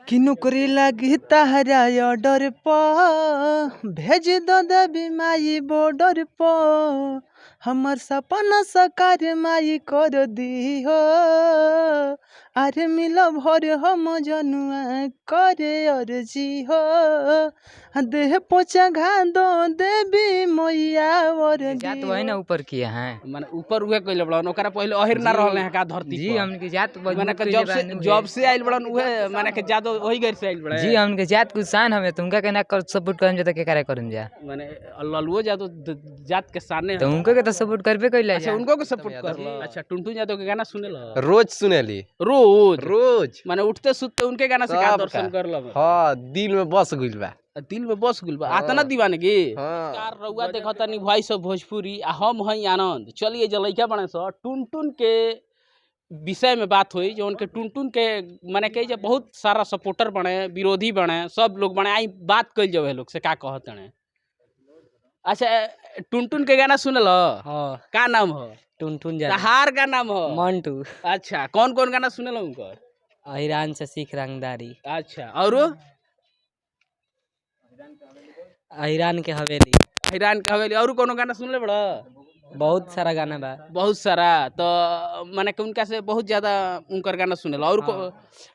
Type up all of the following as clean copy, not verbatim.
कि नौकरी लागी तहरा ऑर्डर पर भेज दो दबी माई बॉर्डर पर हमर सपना साकार माई कर दी हो अरे मिल भर हम जनुआ करे अर्जी हो देह पोछा घा दो देवी मैया और जात वही ना ऊपर किए हैं माने ऊपर उहे कइले बड़न ओकरा पहिले अहिर ना रहले हैं का धरती जी पर हमके जात माने कि जब से आइल बड़न उहे माने कि जादो वही घर से आइल बड़े जी हमके जात कुछ शान हमें तुमका के ना कर सपोर्ट करम जा त के करे करम जा माने ललुओ जादो जात के सामने तो उनको के तो सपोर्ट करबे कइला अच्छा उनको के सपोर्ट कर अच्छा टुनटुन यादव के गाना सुने लो रोज सुनेली रोज रोज माने उठते सुतते उनके गाना से का दर्शन कर लो हाँ दिल में बस गइल बा दिल में बस गुल बा आतना दीवाने की हाँ। कार रउआ देखता नी वॉइस ऑफ भोजपुरी आ हम हई आनंद चलिए जलैका बने सो टुनटुन के विषय में बात हुई जो उनके टुनटुन के माने कही जे बहुत सारा सपोर्टर बने विरोधी बने सब लोग बने आई बात कइल जावे लोग से का कहत हैं अच्छा टुनटुन के गाना सुनल हां का नाम हो टुनटुन तहार का नाम हो मंटू अच्छा कौन कौन गाना सुनल उनकर अहिरान से सीख रंगदारी अच्छा और अहिरान के हवेली हैरान के हवेली और कोनो गाना सुनले बड़ा बहुत सारा गाना बा बहुत सारा तो माने कि उनका से बहुत ज्यादा उनकर गाना सुनेला और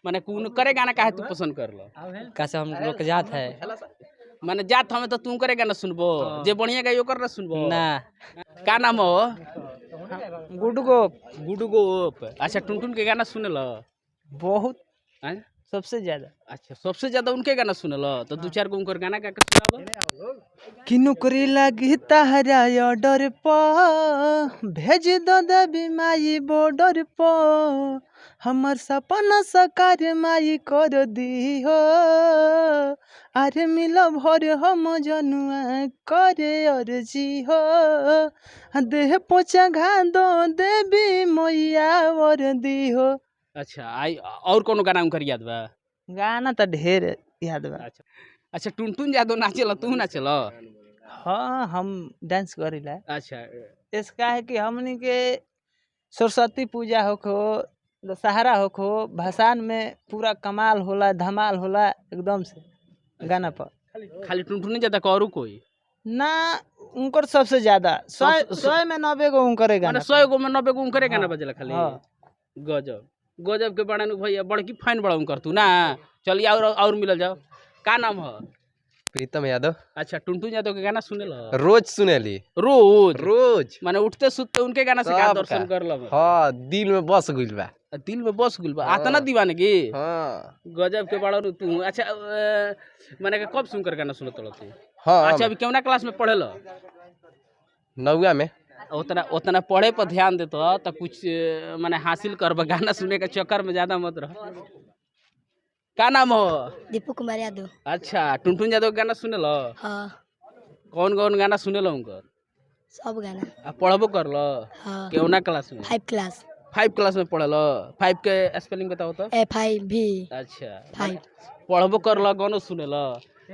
माने कि उनकरे गाना काहे तू पसंद करलो कैसे हम लोग के जात है माने जात हमें तो तू करे गाना सुनबो जे बढ़िया गाई ओकर ना सुनबो ना का नाम हो गुड गोप गुडू गोप अच्छा टुनटुन के गाना सुनेला बहुत हैं सबसे ज्यादा अच्छा सबसे ज्यादा उनके गाना सुनेला तो दो चार गो उनकर गाना का सुनाबो कि नौकरी लागी तहरा ऑर्डर पर भेज दो दबी माई बॉर्डर पर हमर सपना साकार माई कर दी हो अरे मिल भर हम जनुआ करे अर्जी हो देह पोछा घा दो देवी मैया और दी हो अच्छा आई और कोनो गाना उनकर याद बा गाना तो ढेर याद बा अच्छा अच्छा टुनटुन यादव नाचेला तू नाचेला हाँ हम डांस करीला अच्छा इसका है कि हमनी के सरस्वती पूजा होखो दशहरा होखो भसान में पूरा कमाल होला धमाल होला एकदम से गाना पर खाली टुनटुन ज्यादा करू कोई ना उनकर सबसे ज्यादा 100 में 90 गो उनकर गाना माने 100 गो में 90 गो उनकरे गाना बजेला खाली हाँ। गजब गजब के बड़ानु भैया बड़की फाइन बड़ा उनकर तू ना चलिए और मिलल जाओ का नाम हो प्रीतम यादव अच्छा टुनटुन यादव के गाना सुने लो रोज सुनेली रोज रोज माने उठते सुतते उनके गाना से का सब दर्शन का। कर लो हाँ दिल में बस गइल बा दिल में बस गुल बा आतना दीवाने की हाँ गजब के बड़ा तू अच्छा माने के कब सुनकर गाना सुनत रहो तू हाँ अच्छा अभी केवना क्लास में पढ़े लो 9वीं में उतना उतना पढ़े पर ध्यान देता तो कुछ माने हासिल करब गाना सुने के चक्कर में ज्यादा मत रह का नाम हो दीपू कुमार यादव अच्छा टुनटुन यादव के गाना सुने लो हाँ कौन कौन गाना सुने लो उनकर सब गाना आ पढ़बो कर लो हाँ केवना क्लास में 5 क्लास 5 क्लास में पढ़े लो 5 के स्पेलिंग बताओ तो FIV अच्छा 5 पढ़बो कर लो गानो सुने लो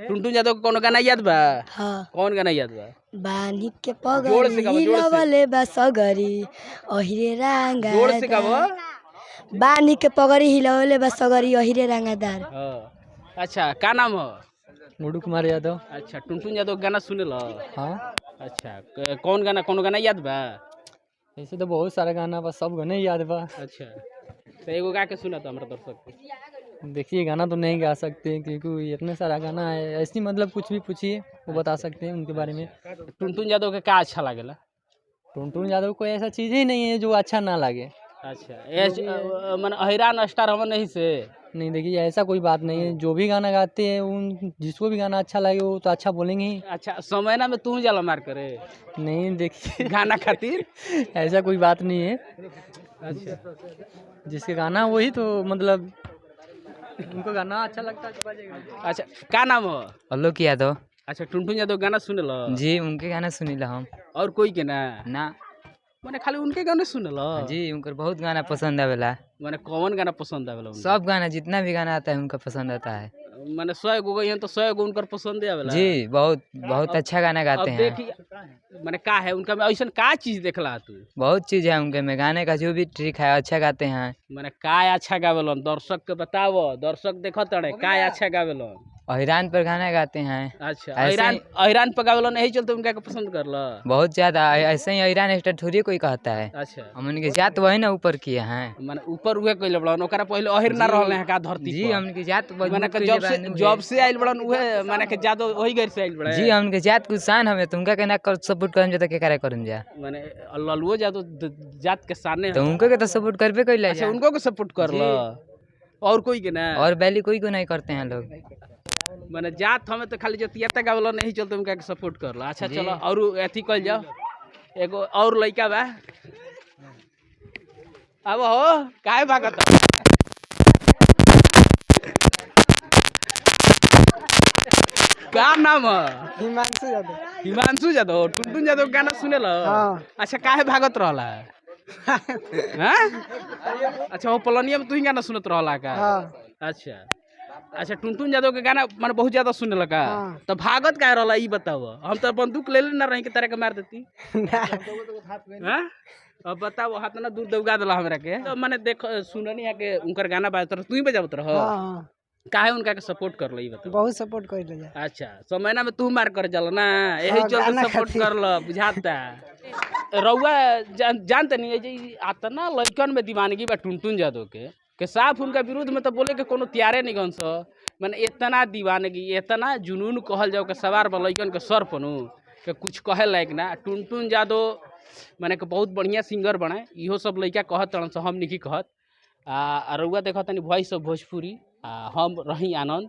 टुनटुन यादव के कोनो गाना याद बा हाँ कौन गाना याद बा बानी के जोर से गाओ, पगड़ी जोर से। लवले बा सगरी ओहिरे रांगा जोर से गाओ बानी के पगड़ी हिलवले बा सगरी ओहिरे रांगादार हाँ। अच्छा का नाम हो गुडू कुमार यादव अच्छा टुनटुन यादव के गाना सुने लो हाँ अच्छा कौन गाना कोनो गाना याद बा ऐसे तो बहुत सारा गाना बा सब गाने याद बा अच्छा तो एगो गा के सुना तो हमरा दर्शक के देखिए गाना तो नहीं गा सकते क्योंकि इतने सारा गाना है ऐसी मतलब कुछ भी पूछिए वो बता सकते हैं उनके बारे में टुनटुन यादव के का अच्छा लागेला टुनटुन यादव कोई ऐसा चीज़ ही नहीं है जो अच्छा ना लगे अच्छा माने अहिरान स्टार हम नहीं से नहीं देखिए ऐसा कोई बात नहीं है जो भी गाना गाते हैं उन जिसको भी गाना अच्छा लगे वो तो अच्छा बोलेंगे ही अच्छा समय ना में तू जाला मार करे नहीं देखिए गाना खातिर ऐसा कोई बात नहीं है अच्छा जिसके गाना वही तो मतलब उनको गाना अच्छा लगता है तो बजेगा। अच्छा का नाम हो आलोक यादव अच्छा टुनटुन यादव गाना सुने लो जी उनके गाना सुनीला हम और कोई के ना ना माने खाली उनके गाने सुने लो जी उनकर बहुत गाना पसंद आवेला माने कौन गाना पसंद आवेला उनके? सब गाना जितना भी गाना आता है उनका पसंद आता है माने 100 गो गई हैं तो 100 गो उनकर पसंद आवेला जी बहुत बहुत अच्छा गाना अब गाते हैं। देखिए माने का है उनका में ऐसा का चीज देखला तू बहुत चीज़ है उनके में, गाने का जो भी ट्रिक है अच्छा गाते हैं। माने का अच्छा गावेलन दर्शक के बतावो, दर्शक देखत रहे का अच्छा गावेलन। अहिरान पर गाना गाते हैं। अच्छा ऐसे अहिरान ही- अहिरान पे गावेलन यही चलते उनका के पसंद करला। बहुत ज्यादा ऐसे ही अहिरान स्टार थोड़ी कोई कहता है। अच्छा हमन के जात वही ना ऊपर किए हैं। माने ऊपर उहे कइले बड़न ओकरा पहिले अहिर ना रहले हैं का धरती जी पर। हमन के जात माने मजबूत कि कइले जब बानी से आइल बड़न उहे माने कि जादो वही घर से आइल बड़े। जी हमन के जात कुछ शान हमें तुमका के ना कर सपोर्ट करम जा त के करे करम जा। माने ललुओ जादो जात के सामने तो उनको के तो सपोर्ट करबे कइले अच्छा जा। उनको को सपोर्ट करला और कोई के ना और बैली कोई को नहीं करते हैं लोग। माने जात हमें तो खाली जतियाता गावला नहीं चलते उनका के सपोर्ट करला। अच्छा जी। चलो और एथी कल जाओ एगो और लइका बा अब हो काहे भागत का नाम है हिमांशु यादव। हिमांशु यादव टुनटुन यादव गाना सुने लो। अच्छा काहे भागत रहला हैं? अच्छा वो पलनिया में तू ही गाना सुनत रहला का। अच्छा अच्छा टुनटुन यादव के गाना माने बहुत ज्यादा सुने लगा तो भागत काहे रहला ई बताओ। हम तो बंदूक ले ना रही के तरह के मार देती हैं? अब बताओ हाथ ना दूर दौगा देला हमरा के तो माने देख सुननी है के उनकर गाना बाजत रह तू ही बजावत रह काहे उनका के सपोर्ट कर लई बताओ। बहुत सपोर्ट कर ले। अच्छा समयना में तू मार कर जल ना यही चलते सपोर्ट कर ल बुझाता रउआ जानते नहीं है जे आतना लइकन में दीवानगी बा टुनटुन यादव के साफ उनका विरोध में तो बोले के कोनो तैयारे नहीं गन स माने इतना दीवानगी इतना जुनून कहल जाओ के सवार बा लइकन के सर पनु के कुछ कहे लायक ना। टुनटुन यादव माने के बहुत बढ़िया सिंगर बने इहो सब लइका कहत तड़न से हम नहीं कहत। रउआ देखत तनी वॉइस ऑफ भोजपुरी हम रही आनंद।